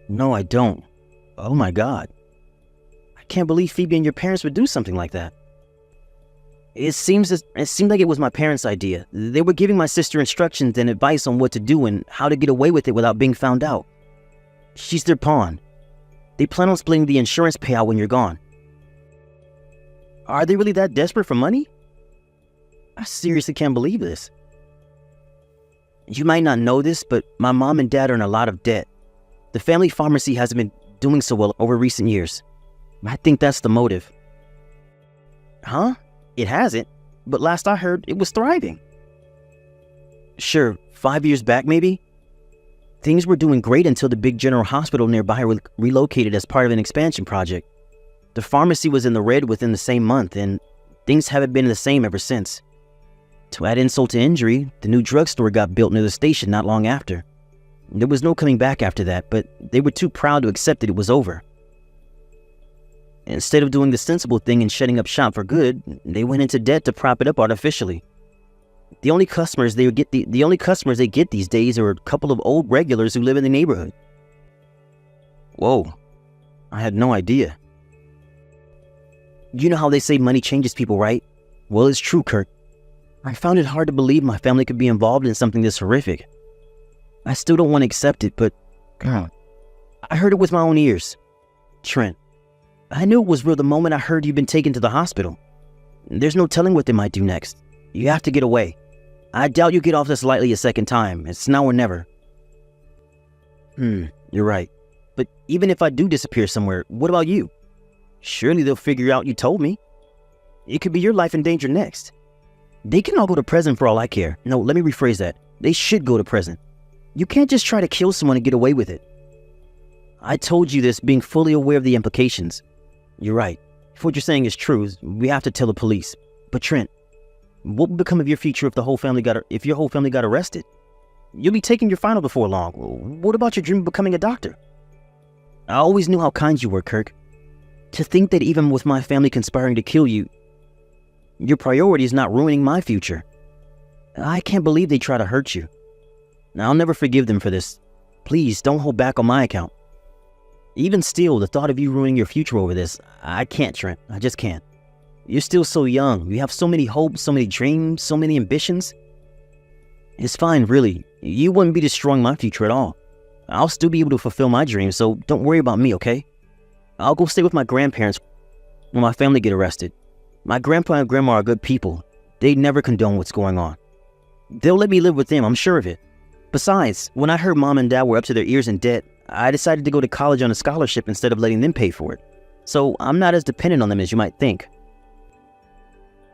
No, I don't. Oh my God. I can't believe Phoebe and your parents would do something like that. It seemed like it was my parents' idea. They were giving my sister instructions and advice on what to do and how to get away with it without being found out. She's their pawn. They plan on splitting the insurance payout when you're gone. Are they really that desperate for money? I seriously can't believe this. You might not know this, but my mom and dad are in a lot of debt. The family pharmacy hasn't been doing so well over recent years. I think that's the motive. Huh? It hasn't, but last I heard, it was thriving. Sure, 5 years back maybe? Things were doing great until the big general hospital nearby relocated as part of an expansion project. The pharmacy was in the red within the same month, and things haven't been the same ever since. To add insult to injury, the new drugstore got built near the station not long after. There was no coming back after that, but they were too proud to accept that it was over. Instead of doing the sensible thing and shutting up shop for good, they went into debt to prop it up artificially. The only customers they get these days are a couple of old regulars who live in the neighborhood. Whoa, I had no idea. You know how they say money changes people, right? Well, it's true, Kirk. I found it hard to believe my family could be involved in something this horrific. I still don't want to accept it, but God, I heard it with my own ears. Trent, I knew it was real the moment I heard you'd been taken to the hospital. There's no telling what they might do next. You have to get away. I doubt you get off this lightly a second time. It's now or never. You're right. But even if I do disappear somewhere, what about you? Surely they'll figure out you told me. It could be your life in danger next. They can all go to prison for all I care. No, let me rephrase that. They should go to prison. You can't just try to kill someone and get away with it. I told you this being fully aware of the implications. You're right. If what you're saying is true, we have to tell the police. But Trent, what would become of your future if your whole family got arrested? You'll be taking your final before long. What about your dream of becoming a doctor? I always knew how kind you were, Kirk. To think that even with my family conspiring to kill you, your priority is not ruining my future. I can't believe they try to hurt you. I'll never forgive them for this. Please, don't hold back on my account. Even still, the thought of you ruining your future over this, I can't, Trent. I just can't. You're still so young. You have so many hopes, so many dreams, so many ambitions. It's fine, really. You wouldn't be destroying my future at all. I'll still be able to fulfill my dreams, so don't worry about me, okay? I'll go stay with my grandparents when my family get arrested. My grandpa and grandma are good people. They'd never condone what's going on. They'll let me live with them, I'm sure of it. Besides, when I heard Mom and Dad were up to their ears in debt, I decided to go to college on a scholarship instead of letting them pay for it. So I'm not as dependent on them as you might think.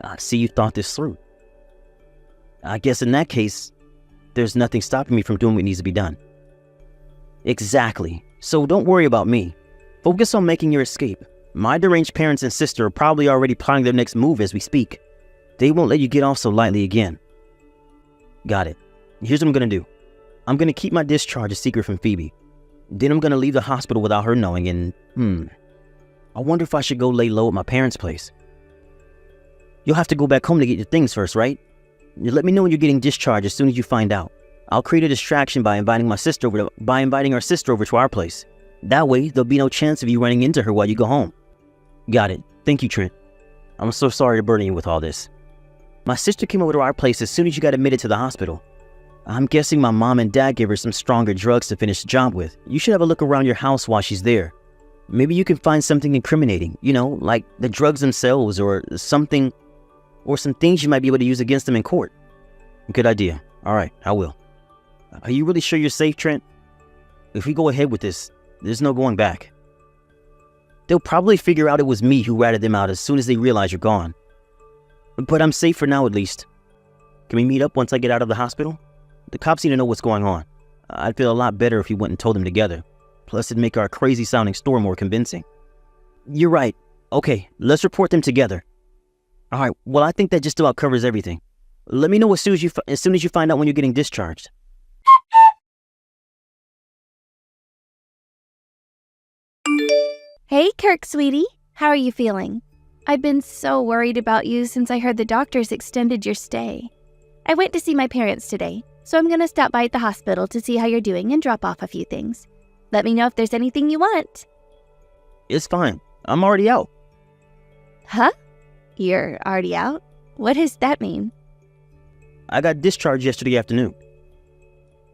I see you thought this through. I guess in that case, there's nothing stopping me from doing what needs to be done. Exactly. So don't worry about me. Focus on making your escape. My deranged parents and sister are probably already plotting their next move as we speak. They won't let you get off so lightly again. Got it. Here's what I'm gonna do. I'm gonna keep my discharge a secret from Phoebe. Then I'm gonna leave the hospital without her knowing and, I wonder if I should go lay low at my parents' place. You'll have to go back home to get your things first, right? You let me know when you're getting discharged as soon as you find out. I'll create a distraction by inviting our sister over to our place. That way, there'll be no chance of you running into her while you go home. Got it. Thank you, Trent. I'm so sorry to burden you with all this. My sister came over to our place as soon as you got admitted to the hospital. I'm guessing my mom and dad gave her some stronger drugs to finish the job with. You should have a look around your house while she's there. Maybe you can find something incriminating, like the drugs themselves or some things you might be able to use against them in court. Good idea. All right, I will. Are you really sure you're safe, Trent? If we go ahead with this, there's no going back. They'll probably figure out it was me who ratted them out as soon as they realize you're gone. But I'm safe for now, at least. Can we meet up once I get out of the hospital? The cops need to know what's going on. I'd feel a lot better if we went and told them together. Plus, it'd make our crazy-sounding story more convincing. You're right. Okay, let's report them together. All right, well, I think that just about covers everything. Let me know as soon as you find out when you're getting discharged. Hey, Kirk, sweetie. How are you feeling? I've been so worried about you since I heard the doctors extended your stay. I went to see my parents today, so I'm gonna stop by at the hospital to see how you're doing and drop off a few things. Let me know if there's anything you want. It's fine. I'm already out. Huh? You're already out? What does that mean? I got discharged yesterday afternoon.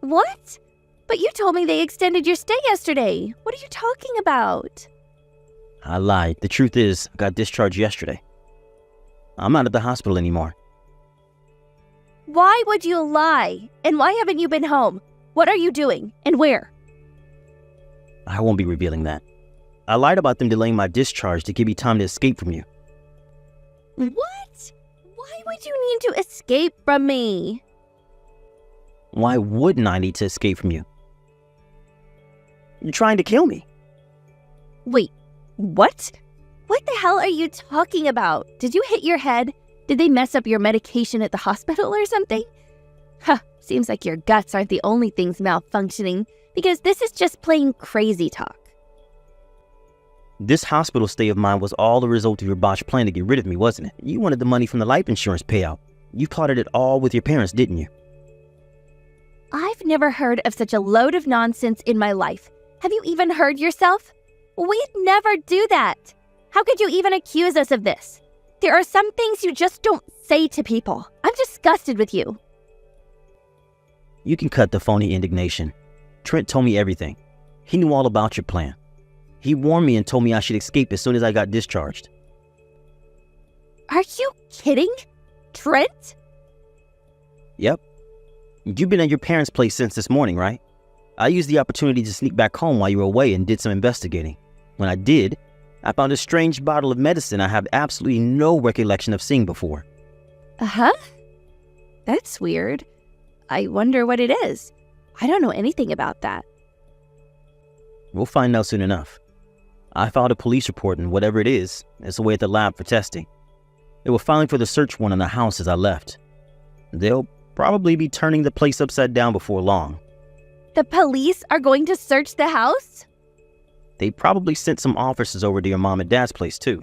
What? But you told me they extended your stay yesterday. What are you talking about? I lied. The truth is, I got discharged yesterday. I'm not at the hospital anymore. Why would you lie? And why haven't you been home? What are you doing? And where? I won't be revealing that. I lied about them delaying my discharge to give me time to escape from you. What? Why would you need to escape from me? Why wouldn't I need to escape from you? You're trying to kill me. Wait, what? What the hell are you talking about? Did you hit your head? Did they mess up your medication at the hospital or something? Huh, seems like your guts aren't the only things malfunctioning, because this is just plain crazy talk. This hospital stay of mine was all the result of your botched plan to get rid of me, wasn't it? You wanted the money from the life insurance payout. You plotted it all with your parents, didn't you? I've never heard of such a load of nonsense in my life. Have you even heard yourself? We'd never do that. How could you even accuse us of this? There are some things you just don't say to people. I'm disgusted with you. You can cut the phony indignation. Trent told me everything. He knew all about your plan. He warned me and told me I should escape as soon as I got discharged. Are you kidding? Trent? Yep. You've been at your parents' place since this morning, right? I used the opportunity to sneak back home while you were away and did some investigating. When I did, I found a strange bottle of medicine I have absolutely no recollection of seeing before. Uh-huh. That's weird. I wonder what it is. I don't know anything about that. We'll find out soon enough. I filed a police report and whatever it is away at the lab for testing. They were filing for the search warrant on the house as I left. They'll probably be turning the place upside down before long. The police are going to search the house? They probably sent some officers over to your mom and dad's place too.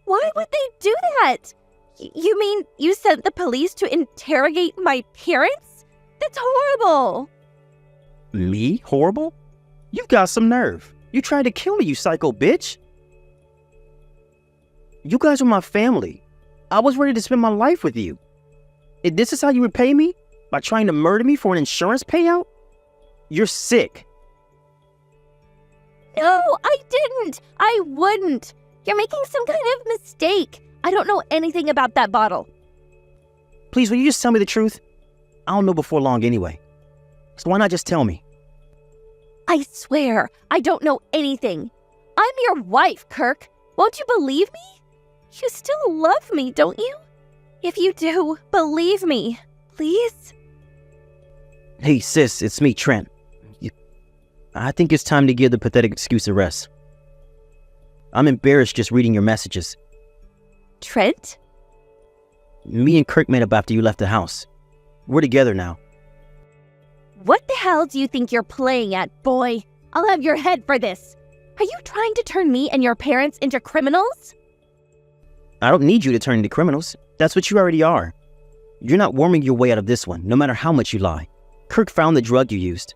Why would they do that? You mean you sent the police to interrogate my parents? That's horrible. Me? Horrible? You've got some nerve. You tried to kill me, you psycho bitch. You guys were my family. I was ready to spend my life with you. If this is how you repay me? By trying to murder me for an insurance payout? You're sick. No, I didn't. I wouldn't. You're making some kind of mistake. I don't know anything about that bottle. Please, will you just tell me the truth? I'll know before long anyway. So why not just tell me? I swear, I don't know anything. I'm your wife, Kirk. Won't you believe me? You still love me, don't you? If you do, believe me, please. Hey, sis, it's me, Trent. I think it's time to give the pathetic excuse a rest. I'm embarrassed just reading your messages. Trent? Me and Kirk made up after you left the house. We're together now. What the hell do you think you're playing at, boy? I'll have your head for this. Are you trying to turn me and your parents into criminals? I don't need you to turn into criminals. That's what you already are. You're not worming your way out of this one, no matter how much you lie. Kirk found the drug you used.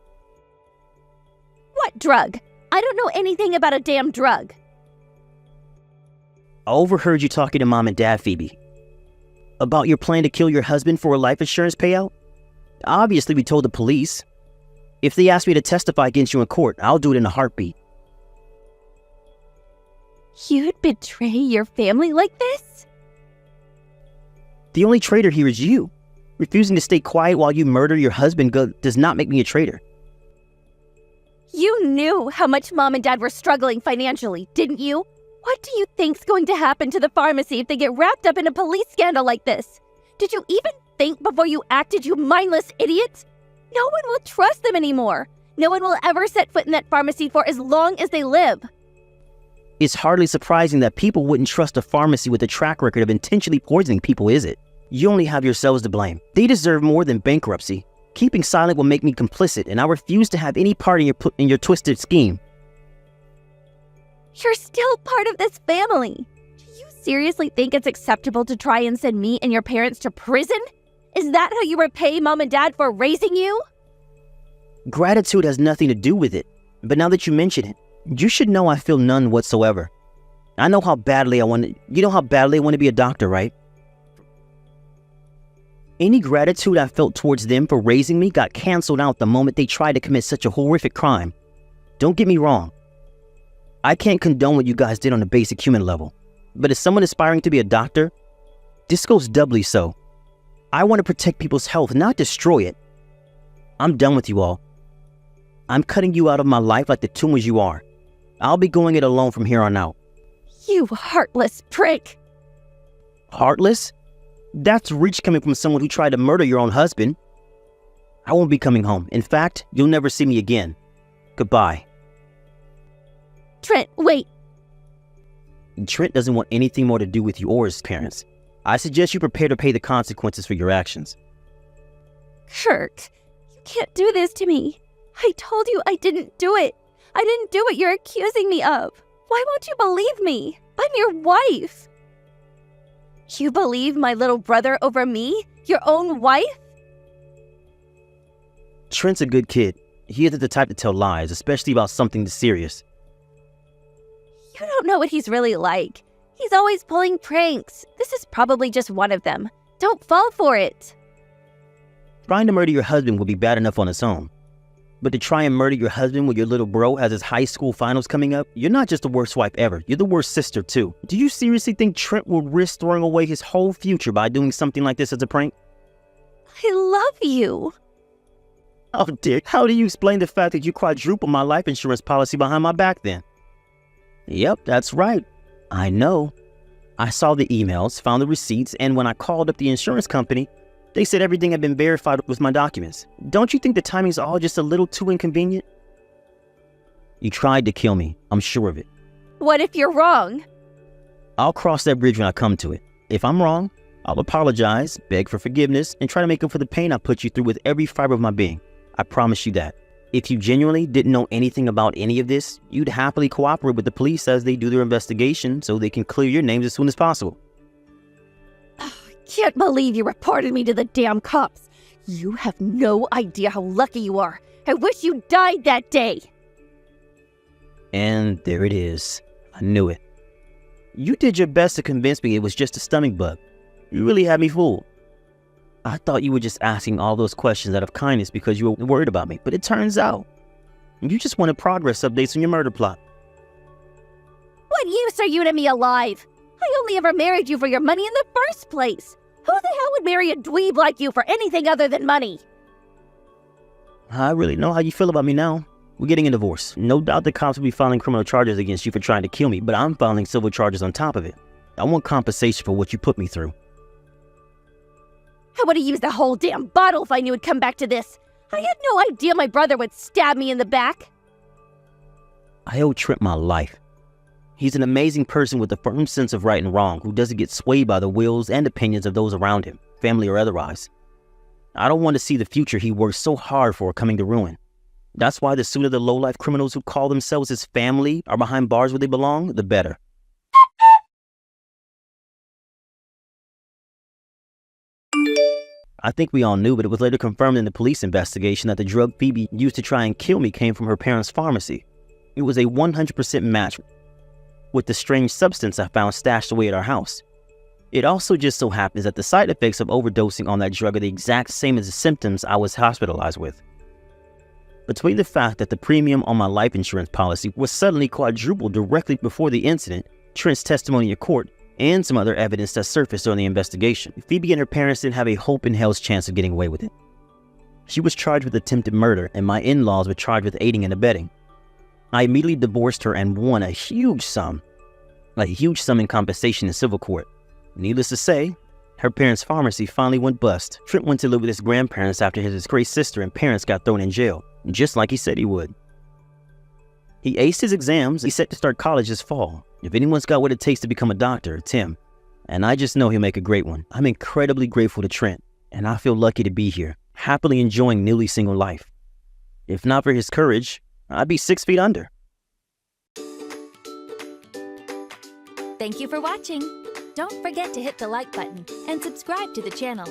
What drug? I don't know anything about a damn drug. I overheard you talking to Mom and Dad, Phoebe. About your plan to kill your husband for a life insurance payout? Obviously, we told the police. If they ask me to testify against you in court, I'll do it in a heartbeat. You'd betray your family like this? The only traitor here is you. Refusing to stay quiet while you murder your husband does not make me a traitor. You knew how much Mom and Dad were struggling financially, didn't you? What do you think's going to happen to the pharmacy if they get wrapped up in a police scandal like this? Did you even think before you acted, you mindless idiot? No one will trust them anymore. No one will ever set foot in that pharmacy for as long as they live. It's hardly surprising that people wouldn't trust a pharmacy with a track record of intentionally poisoning people, is it? You only have yourselves to blame. They deserve more than bankruptcy. Keeping silent will make me complicit, and I refuse to have any part in your twisted scheme. You're still part of this family. Do you seriously think it's acceptable to try and send me and your parents to prison? Is that how you repay Mom and Dad for raising you? Gratitude has nothing to do with it, but now that you mention it, you should know I feel none whatsoever. You know how badly I want to be a doctor, right? Any gratitude I felt towards them for raising me got canceled out the moment they tried to commit such a horrific crime. Don't get me wrong. I can't condone what you guys did on a basic human level, but as someone aspiring to be a doctor, this goes doubly so. I want to protect people's health, not destroy it. I'm done with you all. I'm cutting you out of my life like the tumors you are. I'll be going it alone from here on out. You heartless prick. Heartless? That's reach coming from someone who tried to murder your own husband. I won't be coming home. In fact, you'll never see me again. Goodbye. Trent, wait. Trent doesn't want anything more to do with you or his parents. I suggest you prepare to pay the consequences for your actions. Kirk, you can't do this to me. I told you I didn't do it. I didn't do what you're accusing me of. Why won't you believe me? I'm your wife. You believe my little brother over me? Your own wife? Trent's a good kid. He isn't the type to tell lies, especially about something this serious. You don't know what he's really like. He's always pulling pranks. This is probably just one of them. Don't fall for it. Trying to murder your husband would be bad enough on its own. But to try and murder your husband when your little bro has his high school finals coming up, you're not just the worst wife ever, you're the worst sister too. Do you seriously think Trent would risk throwing away his whole future by doing something like this as a prank? I love you. Oh dear, how do you explain the fact that you quadrupled my life insurance policy behind my back then? Yep, that's right. I know. I saw the emails, found the receipts, and when I called up the insurance company, they said everything had been verified with my documents. Don't you think the timing's all just a little too inconvenient? You tried to kill me. I'm sure of it. What if you're wrong? I'll cross that bridge when I come to it. If I'm wrong, I'll apologize, beg for forgiveness, and try to make up for the pain I put you through with every fiber of my being. I promise you that. If you genuinely didn't know anything about any of this, you'd happily cooperate with the police as they do their investigation so they can clear your names as soon as possible. Can't believe you reported me to the damn cops. You have no idea how lucky you are. I wish you died that day. And there it is. I knew it. You did your best to convince me it was just a stomach bug. You really had me fooled. I thought you were just asking all those questions out of kindness because you were worried about me, but it turns out you just wanted progress updates on your murder plot. What use are you to me alive? I only ever married you for your money in the first place. Who the hell would marry a dweeb like you for anything other than money? I really know how you feel about me now. We're getting a divorce. No doubt the cops will be filing criminal charges against you for trying to kill me, but I'm filing civil charges on top of it. I want compensation for what you put me through. I would have used the whole damn bottle if I knew it'd come back to this. I had no idea my brother would stab me in the back. I owe Trent my life. He's an amazing person with a firm sense of right and wrong who doesn't get swayed by the wills and opinions of those around him, family or otherwise. I don't want to see the future he worked so hard for coming to ruin. That's why the sooner the low-life criminals who call themselves his family are behind bars where they belong, the better. I think we all knew, but it was later confirmed in the police investigation that the drug Phoebe used to try and kill me came from her parents' pharmacy. It was a 100% match with the strange substance I found stashed away at our house. It also just so happens that the side effects of overdosing on that drug are the exact same as the symptoms I was hospitalized with. Between the fact that the premium on my life insurance policy was suddenly quadrupled directly before the incident, Trent's testimony in court, and some other evidence that surfaced during the investigation, Phoebe and her parents didn't have a hope in hell's chance of getting away with it. She was charged with attempted murder, and my in-laws were charged with aiding and abetting. I immediately divorced her and won a huge sum in compensation in civil court. Needless to say, her parents' pharmacy finally went bust. Trent went to live with his grandparents after his disgraced sister and parents got thrown in jail, just like he said he would. He aced his exams. He's set to start college this fall. If anyone's got what it takes to become a doctor, it's him. And I just know he'll make a great one. I'm incredibly grateful to Trent, and I feel lucky to be here, happily enjoying newly single life. If not for his courage, I'd be 6 feet under. Thank you for watching. Don't forget to hit the like button and subscribe to the channel.